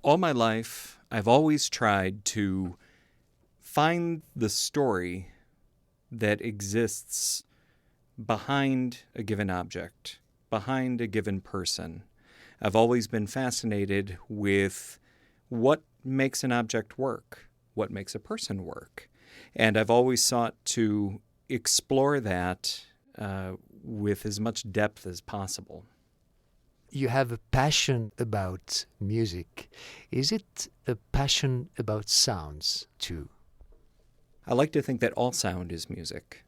All my life, I've always tried to find the story that exists behind a given object, behind a given person. I've always been fascinated with what makes an object work, what makes a person work. And I've always sought to explore that with as much depth as possible. You have a passion about music. Is it a passion about sounds too? I like to think that all sound is music,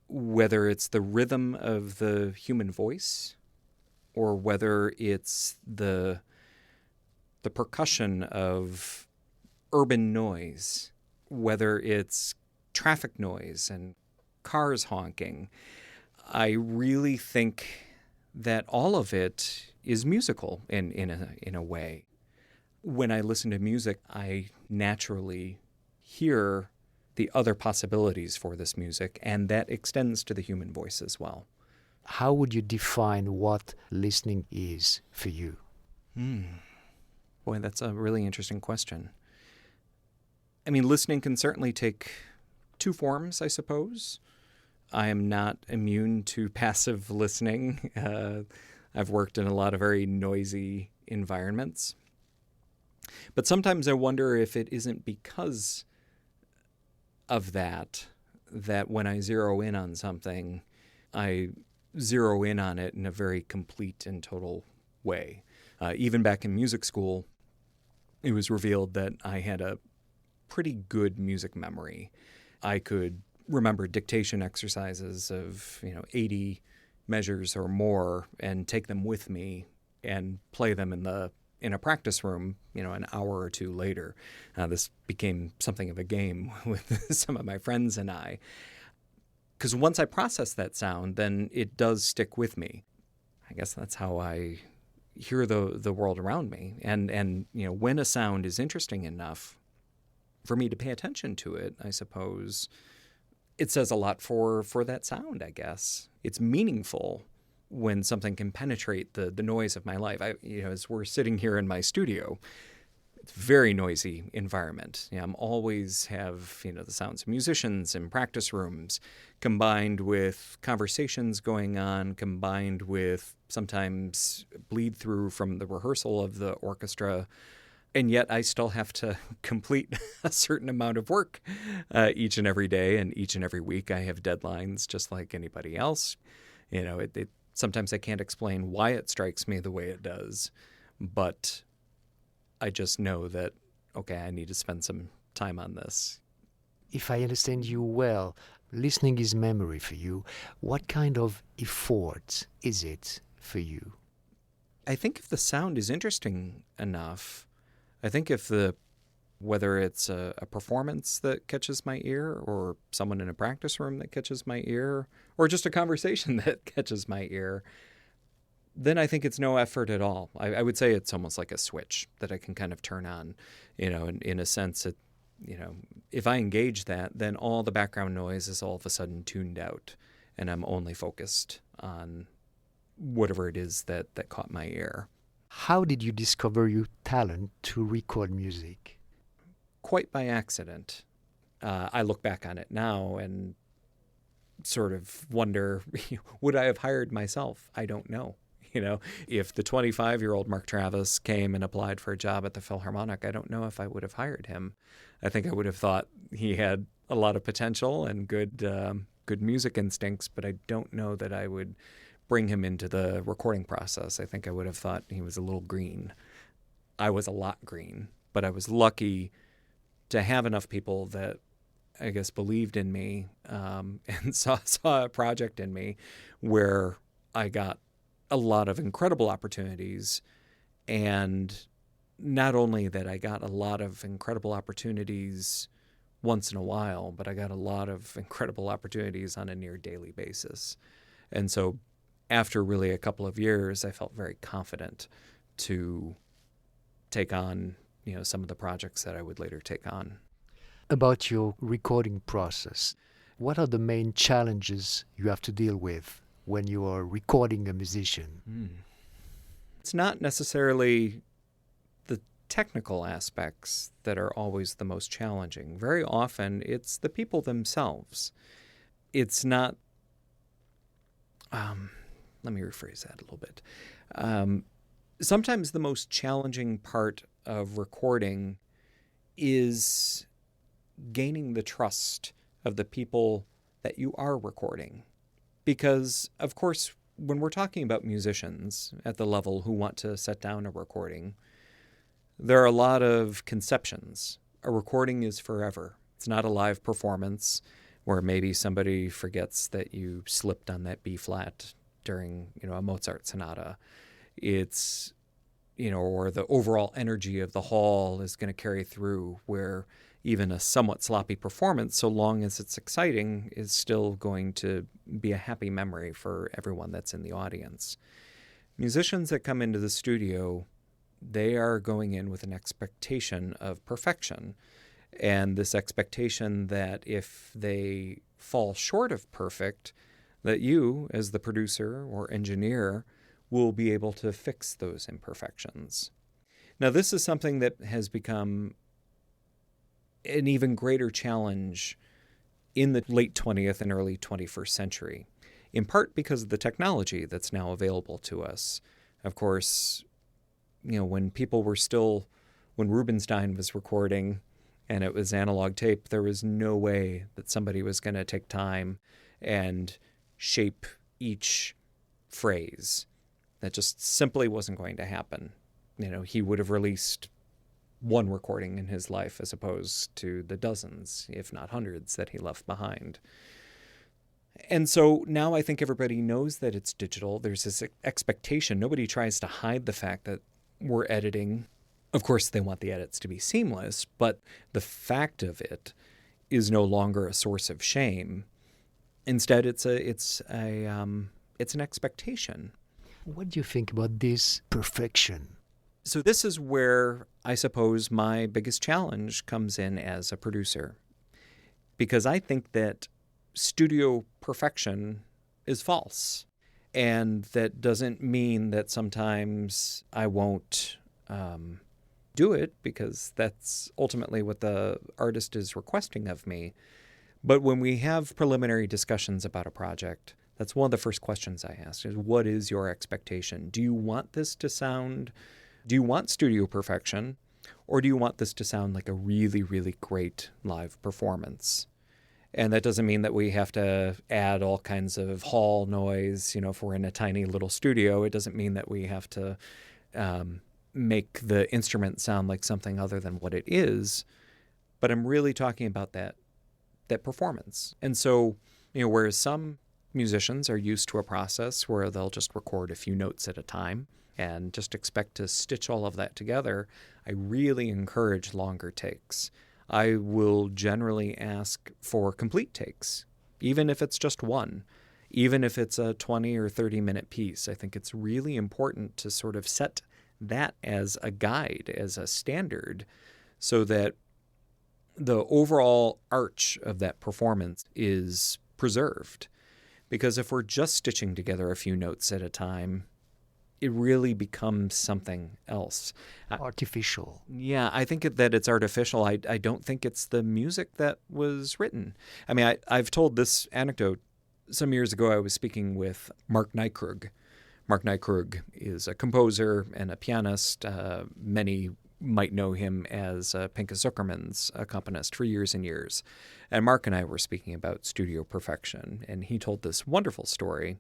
whether it's the rhythm of the human voice or whether it's the percussion of urban noise, whether it's traffic noise and cars honking. I really think that all of it is musical in a way. When I listen to music, I naturally hear the other possibilities for this music, and that extends to the human voice as well. How would you define what listening is for you? Boy, that's a really interesting question. I mean, listening can certainly take two forms, I suppose. I am not immune to passive listening. I've worked in a lot of very noisy environments. But sometimes I wonder if it isn't because of that when I zero in on something, I zero in on it in a very complete and total way. Even back in music school, it was revealed that I had a pretty good music memory. I could remember dictation exercises of 80 measures or more and take them with me and play them in a practice room an hour or two later. This became something of a game with some of my friends and I, because once I process that sound, then it does stick with me. I guess that's how I hear the world around me, and when a sound is interesting enough for me to pay attention to it, I suppose it says a lot for that sound, I guess. It's meaningful when something can penetrate the noise of my life. As we're sitting here in my studio, it's a very noisy environment. I'm always have, the sounds of musicians in practice rooms, combined with conversations going on, combined with sometimes bleed through from the rehearsal of the orchestra. And yet I still have to complete a certain amount of work each and every day, and each and every week I have deadlines just like anybody else. Sometimes I can't explain why it strikes me the way it does, but I just know that, okay, I need to spend some time on this. If I understand you well, listening is memory for you. What kind of effort is it for you? I think if the sound is interesting enough, I think whether it's a performance that catches my ear, or someone in a practice room that catches my ear, or just a conversation that catches my ear, then I think it's no effort at all. I would say it's almost like a switch that I can kind of turn on, in a sense that, if I engage that, then all the background noise is all of a sudden tuned out, and I'm only focused on whatever it is that caught my ear. How did you discover your talent to record music? Quite by accident. I look back on it now and sort of wonder, would I have hired myself? I don't know. If the 25-year-old Mark Travis came and applied for a job at the Philharmonic, I don't know if I would have hired him. I think I would have thought he had a lot of potential and good music instincts, but I don't know that I would bring him into the recording process. I think I would have thought he was a little green. I was a lot green, but I was lucky to have enough people that I guess believed in me and saw a project in me where I got a lot of incredible opportunities. And not only that I got a lot of incredible opportunities once in a while, but I got a lot of incredible opportunities on a near daily basis. And so after really a couple of years, I felt very confident to take on, some of the projects that I would later take on. About your recording process, what are the main challenges you have to deal with when you are recording a musician? It's not necessarily the technical aspects that are always the most challenging. Very often, it's the people themselves. It's not, let me rephrase that a little bit. Sometimes the most challenging part of recording is gaining the trust of the people that you are recording. Because, of course, when we're talking about musicians at the level who want to set down a recording, there are a lot of conceptions. A recording is forever. It's not a live performance where maybe somebody forgets that you slipped on that B flat during, a Mozart sonata. It's, or the overall energy of the hall is going to carry through, where even a somewhat sloppy performance, so long as it's exciting, is still going to be a happy memory for everyone that's in the audience. Musicians that come into the studio, they are going in with an expectation of perfection. And this expectation that if they fall short of perfect, that you, as the producer or engineer, will be able to fix those imperfections. Now, this is something that has become an even greater challenge in the late 20th and early 21st century, in part because of the technology that's now available to us. Of course, when Rubinstein was recording and it was analog tape, there was no way that somebody was going to take time and shape each phrase. That just simply wasn't going to happen. He would have released one recording in his life as opposed to the dozens, if not hundreds, that he left behind. And so now I think everybody knows that it's digital. There's this expectation. Nobody tries to hide the fact that we're editing. Of course, they want the edits to be seamless, but the fact of it is no longer a source of shame. Instead, it's an expectation. What do you think about this perfection? So this is where I suppose my biggest challenge comes in as a producer, because I think that studio perfection is false. And that doesn't mean that sometimes I won't do it, because that's ultimately what the artist is requesting of me. But when we have preliminary discussions about a project, that's one of the first questions I ask is, what is your expectation? Do you want studio perfection, or do you want this to sound like a really, really great live performance? And that doesn't mean that we have to add all kinds of hall noise, if we're in a tiny little studio. It doesn't mean that we have to make the instrument sound like something other than what it is. But I'm really talking about that performance. And so, whereas some musicians are used to a process where they'll just record a few notes at a time and just expect to stitch all of that together, I really encourage longer takes. I will generally ask for complete takes, even if it's just one, even if it's a 20 or 30-minute piece. I think it's really important to sort of set that as a guide, as a standard, so that the overall arch of that performance is preserved. Because if we're just stitching together a few notes at a time, it really becomes something else. Artificial. Yeah, I think that it's artificial. I don't think it's the music that was written. I mean, I've told this anecdote. Some years ago, I was speaking with Mark Nykrug. Mark Nykrug is a composer and a pianist. Many might know him as Pinchas Zuckerman's accompanist for years and years. And Mark and I were speaking about studio perfection, and he told this wonderful story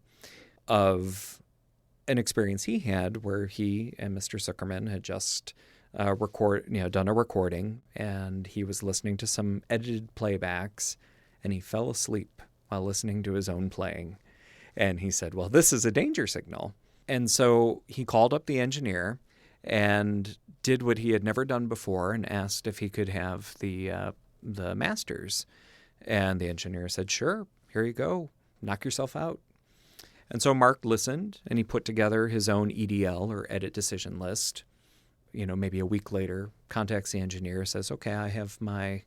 of an experience he had where he and Mr. Zuckerman had just done a recording, and he was listening to some edited playbacks, and he fell asleep while listening to his own playing. And he said, well, this is a danger signal. And so he called up the engineer and did what he had never done before and asked if he could have the masters. And the engineer said, sure, here you go, knock yourself out. And so Mark listened, and he put together his own EDL, or edit decision list. Maybe a week later, contacts the engineer, says, okay, I have my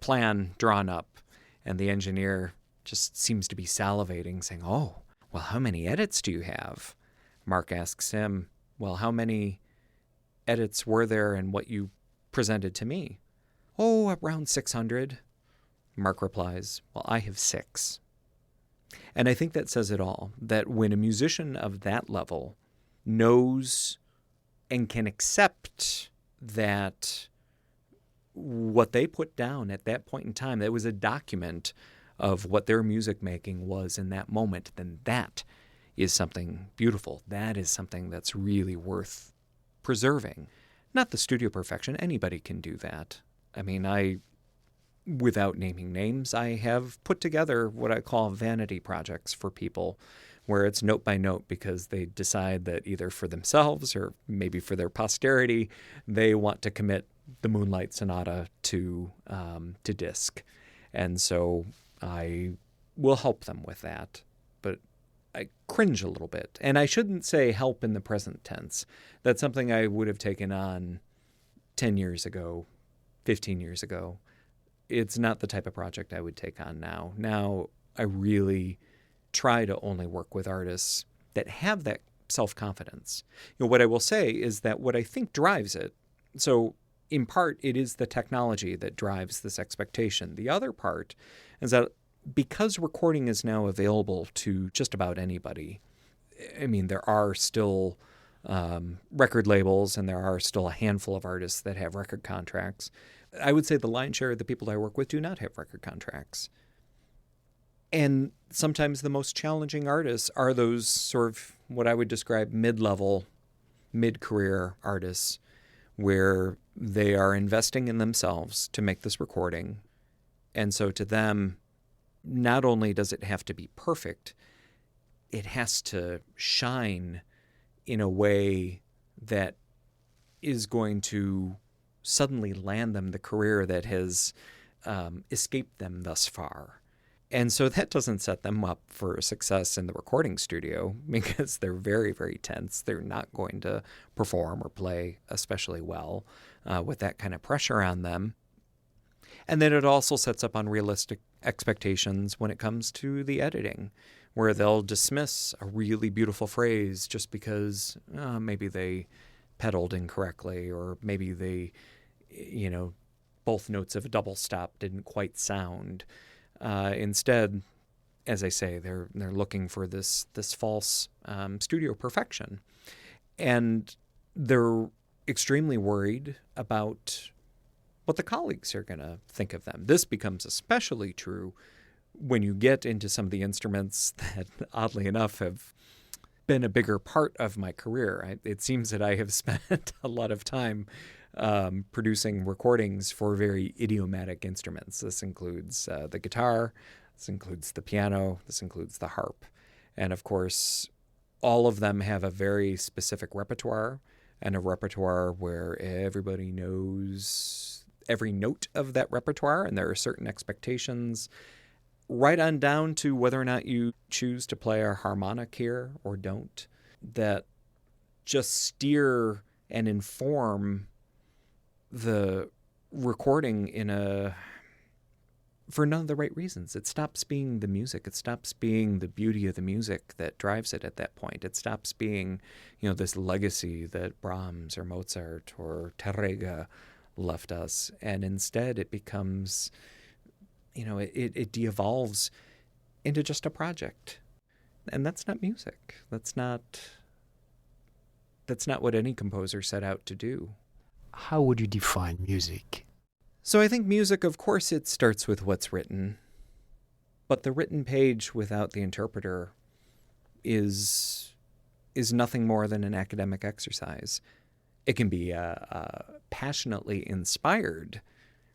plan drawn up. And the engineer just seems to be salivating, saying, oh, well, how many edits do you have? Mark asks him, well, how many edits were there and what you presented to me? Oh, around 600. Mark replies, well, I have 6. And I think that says it all, that when a musician of that level knows and can accept that what they put down at that point in time, that was a document of what their music making was in that moment, then that is something beautiful. That is something that's really worth preserving. Not the studio perfection. Anybody can do that. I mean, without naming names, I have put together what I call vanity projects for people, where it's note by note because they decide that either for themselves or maybe for their posterity, they want to commit the Moonlight Sonata to disc. And so I will help them with that. But I cringe a little bit. And I shouldn't say help in the present tense. That's something I would have taken on 10 years ago, 15 years ago. It's not the type of project I would take on now. Now I really try to only work with artists that have that self-confidence. What I will say is that what I think drives it, so in part it is the technology that drives this expectation. The other part is that because recording is now available to just about anybody, I mean, there are still record labels and there are still a handful of artists that have record contracts. I would say the lion's share of the people I work with do not have record contracts. And sometimes the most challenging artists are those sort of what I would describe mid-level, mid-career artists, where they are investing in themselves to make this recording. And so to them, not only does it have to be perfect, it has to shine in a way that is going to suddenly land them the career that has escaped them thus far. And so that doesn't set them up for success in the recording studio because they're very, very tense. They're not going to perform or play especially well with that kind of pressure on them. And then it also sets up unrealistic expectations when it comes to the editing, where they'll dismiss a really beautiful phrase just because maybe they pedaled incorrectly, or maybe they, both notes of a double stop didn't quite sound. Instead, as I say, they're looking for this false studio perfection, and they're extremely worried about what the colleagues are going to think of them. This becomes especially true when you get into some of the instruments that, oddly enough, have been a bigger part of my career. It seems that I have spent a lot of time producing recordings for very idiomatic instruments. This includes the guitar, this includes the piano, this includes the harp. And of course, all of them have a very specific repertoire, and a repertoire where everybody knows every note of that repertoire, and there are certain expectations right on down to whether or not you choose to play a harmonic here or don't, that just steer and inform the recording for none of the right reasons. It stops being the music. It stops being the beauty of the music that drives it at that point. It stops being, this legacy that Brahms or Mozart or Terrega left us. And instead it becomes, it de-evolves into just a project. And that's not music. That's not what any composer set out to do. How would you define music? So I think music, of course, it starts with what's written. But the written page without the interpreter is nothing more than an academic exercise. It can be a passionately inspired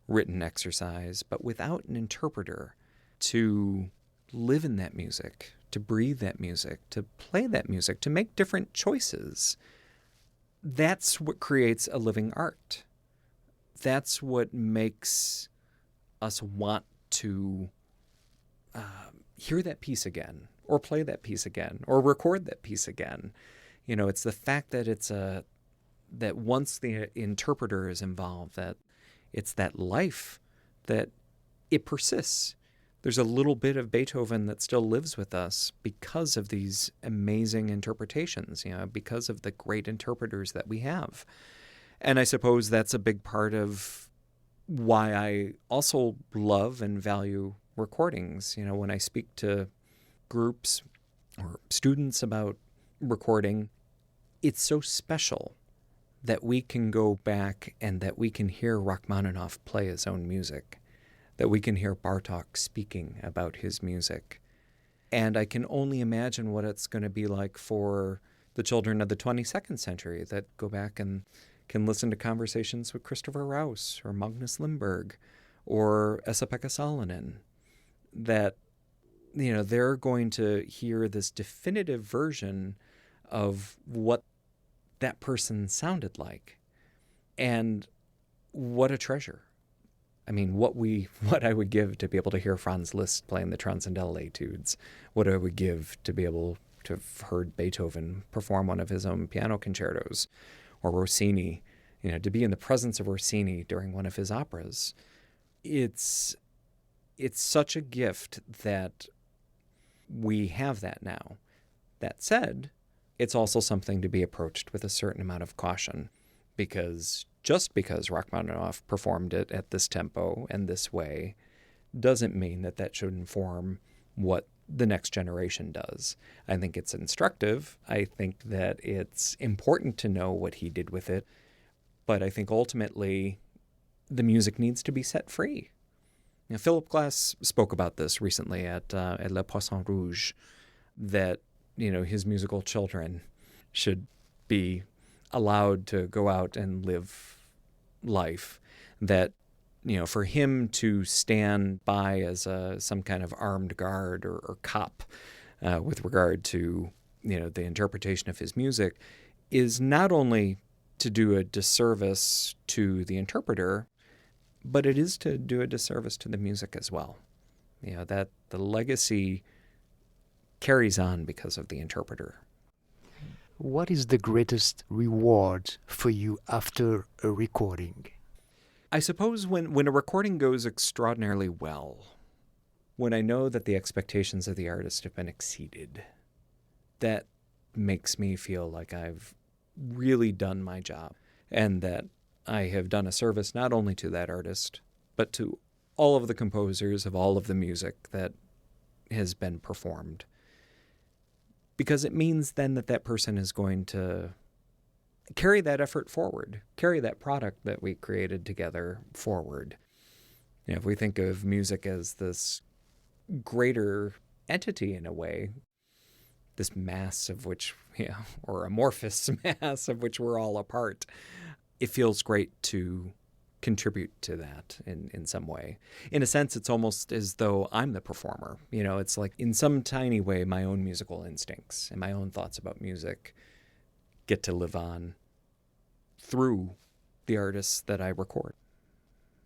written exercise, but without an interpreter to live in that music, to breathe that music, to play that music, to make different choices. That's what creates a living art. That's what makes us want to hear that piece again, or play that piece again, or record that piece again. It's the fact that that once the interpreter is involved, that it's that life, that it persists. There's a little bit of Beethoven that still lives with us because of these amazing interpretations, because of the great interpreters that we have. And I suppose that's a big part of why I also love and value recordings. You know, when I speak to groups or students about recording, it's so special that we can go back and that we can hear Rachmaninoff play his own music, that we can hear Bartók speaking about his music. And I can only imagine what it's going to be like for the children of the 22nd century that go back and can listen to conversations with Christopher Rouse or Magnus Lindberg or Esa-Pekka Salonen, that, you know, they're going to hear this definitive version of what that person sounded like. And what a treasure. I mean, what I would give to be able to hear Franz Liszt playing the Transcendental Etudes, what I would give to be able to have heard Beethoven perform one of his own piano concertos, or Rossini, you know, to be in the presence of Rossini during one of his operas. It's such a gift that we have that now. That said, it's also something to be approached with a certain amount of caution, because just because Rachmaninoff performed it at this tempo and this way doesn't mean that that should inform what the next generation does. I think it's instructive. I think that it's important to know what he did with it. But I think ultimately the music needs to be set free. You know, Philip Glass spoke about this recently at Le Poisson Rouge, that, you know, his musical children should be allowed to go out and live life, that, you know, for him to stand by as some kind of armed guard or cop with regard to, you know, the interpretation of his music is not only to do a disservice to the interpreter, but it is to do a disservice to the music as well. You know, that the legacy carries on because of the interpreter. What is the greatest reward for you after a recording? I suppose when a recording goes extraordinarily well, when I know that the expectations of the artist have been exceeded, that makes me feel like I've really done my job, and that I have done a service not only to that artist, but to all of the composers of all of the music that has been performed. Because it means then that that person is going to carry that effort forward, carry that product that we created together forward. You know, if we think of music as this greater entity in a way, this mass of which, you know, or amorphous mass of which we're all a part, it feels great to contribute to that in some way. In a sense, it's almost as though I'm the performer. You know, it's like in some tiny way, my own musical instincts and my own thoughts about music get to live on through the artists that I record.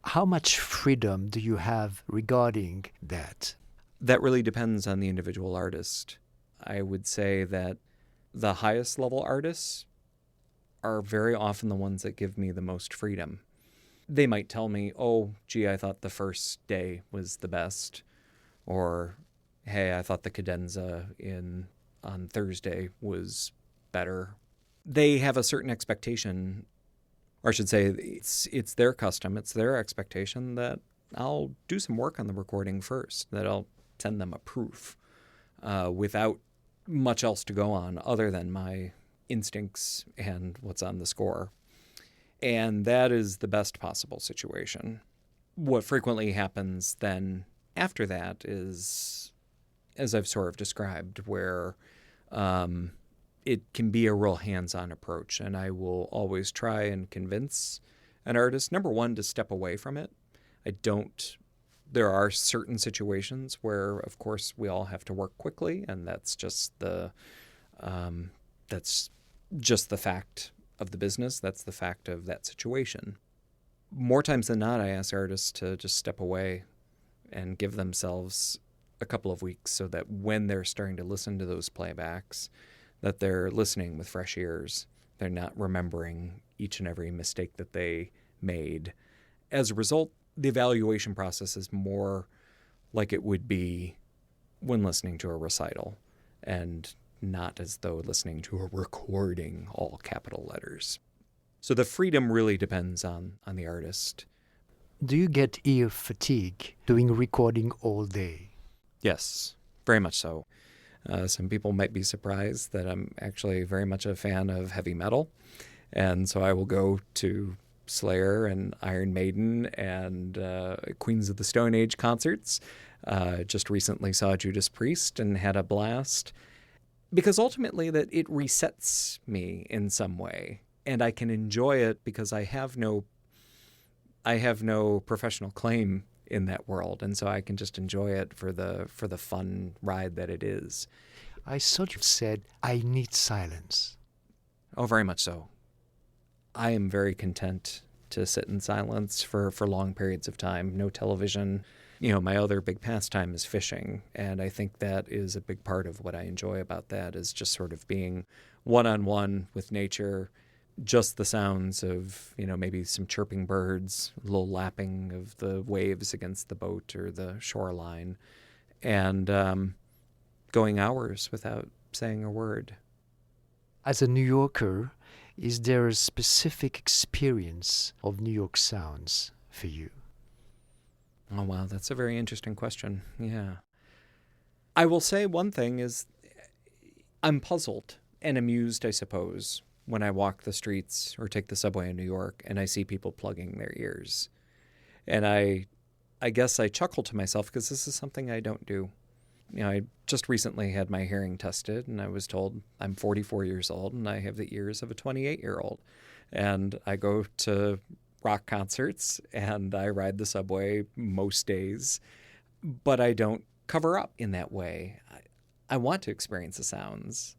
How much freedom do you have regarding that? That really depends on the individual artist. I would say that the highest level artists are very often the ones that give me the most freedom. They might tell me, oh, gee, I thought the first day was the best. Or, hey, I thought the cadenza on Thursday was better. They have a certain expectation, or I should say it's their custom, it's their expectation that I'll do some work on the recording first, that I'll send them a proof without much else to go on other than my instincts and what's on the score. And that is the best possible situation. What frequently happens then after that is, as I've sort of described, where it can be a real hands-on approach. And I will always try and convince an artist, number one, to step away from it. There are certain situations where, of course, we all have to work quickly, and that's just the fact of the business. That's the fact of that situation. More times than not, I ask artists to just step away and give themselves a couple of weeks so that when they're starting to listen to those playbacks, that they're listening with fresh ears. They're not remembering each and every mistake that they made. As a result, the evaluation process is more like it would be when listening to a recital, and not as though listening to a recording, all capital letters. So the freedom really depends on the artist. Do you get ear fatigue doing recording all day? Yes, very much so. Some people might be surprised that I'm actually very much a fan of heavy metal. And so I will go to Slayer and Iron Maiden and Queens of the Stone Age concerts. Just recently saw Judas Priest and had a blast. Because ultimately that it resets me in some way. And I can enjoy it because I have no professional claim in that world, and so I can just enjoy it for the fun ride that it is. I thought you said, I need silence. Oh, very much so. I am very content to sit in silence for long periods of time. No television. My other big pastime is fishing, and I think that is a big part of what I enjoy about that, is just sort of being one-on-one with nature. Just the sounds of, maybe some chirping birds, a little lapping of the waves against the boat or the shoreline, and going hours without saying a word. As a New Yorker, is there a specific experience of New York sounds for you? Oh, wow, that's a very interesting question. Yeah. I will say one thing is I'm puzzled and amused, I suppose, when I walk the streets or take the subway in New York and I see people plugging their ears. And I guess I chuckle to myself because this is something I don't do. I just recently had my hearing tested, and I was told I'm 44 years old and I have the ears of a 28-year-old. And I go to rock concerts and I ride the subway most days, but I don't cover up in that way. I want to experience the sounds.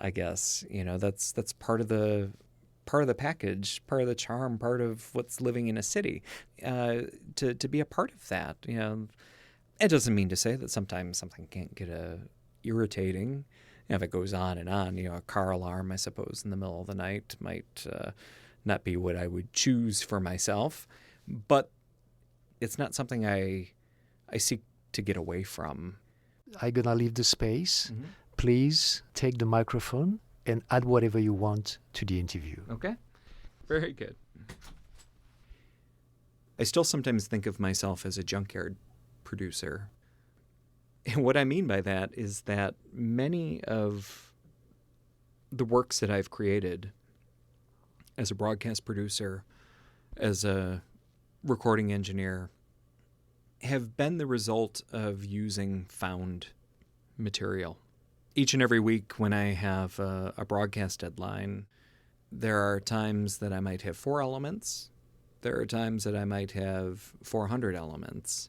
I guess, that's part of the package, part of the charm, part of what's living in a city, to be a part of that. It doesn't mean to say that sometimes something can't get irritating. If it goes on and on, a car alarm, I suppose, in the middle of the night might not be what I would choose for myself, but it's not something I seek to get away from. I'm gonna leave the space. Mm-hmm. Please take the microphone and add whatever you want to the interview. Okay. Very good. I still sometimes think of myself as a junkyard producer. And what I mean by that is that many of the works that I've created as a broadcast producer, as a recording engineer, have been the result of using found material. Each and every week when I have a broadcast deadline, there are times that I might have 4 elements. There are times that I might have 400 elements.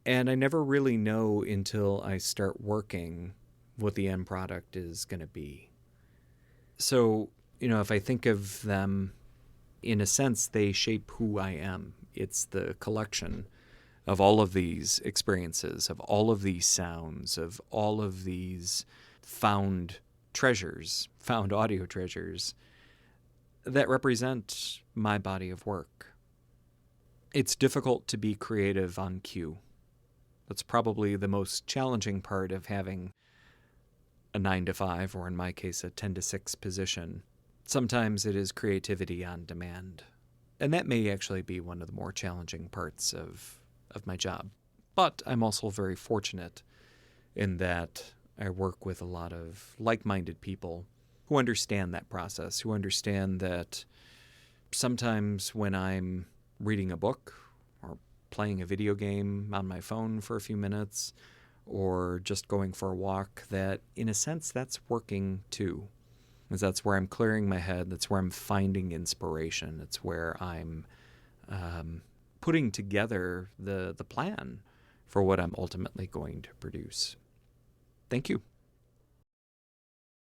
And I never really know until I start working what the end product is going to be. So, if I think of them, in a sense, they shape who I am. It's the collection of all of these experiences, of all of these sounds, of all of these found treasures, found audio treasures, that represent my body of work. It's difficult to be creative on cue. That's probably the most challenging part of having a 9-to-5, or in my case, a 10-to-6 position. Sometimes it is creativity on demand. And that may actually be one of the more challenging parts of my job. But I'm also very fortunate in that I work with a lot of like-minded people who understand that process, who understand that sometimes when I'm reading a book or playing a video game on my phone for a few minutes or just going for a walk, that in a sense that's working too. Because that's where I'm clearing my head, that's where I'm finding inspiration, it's where I'm putting together the plan for what I'm ultimately going to produce. Thank you.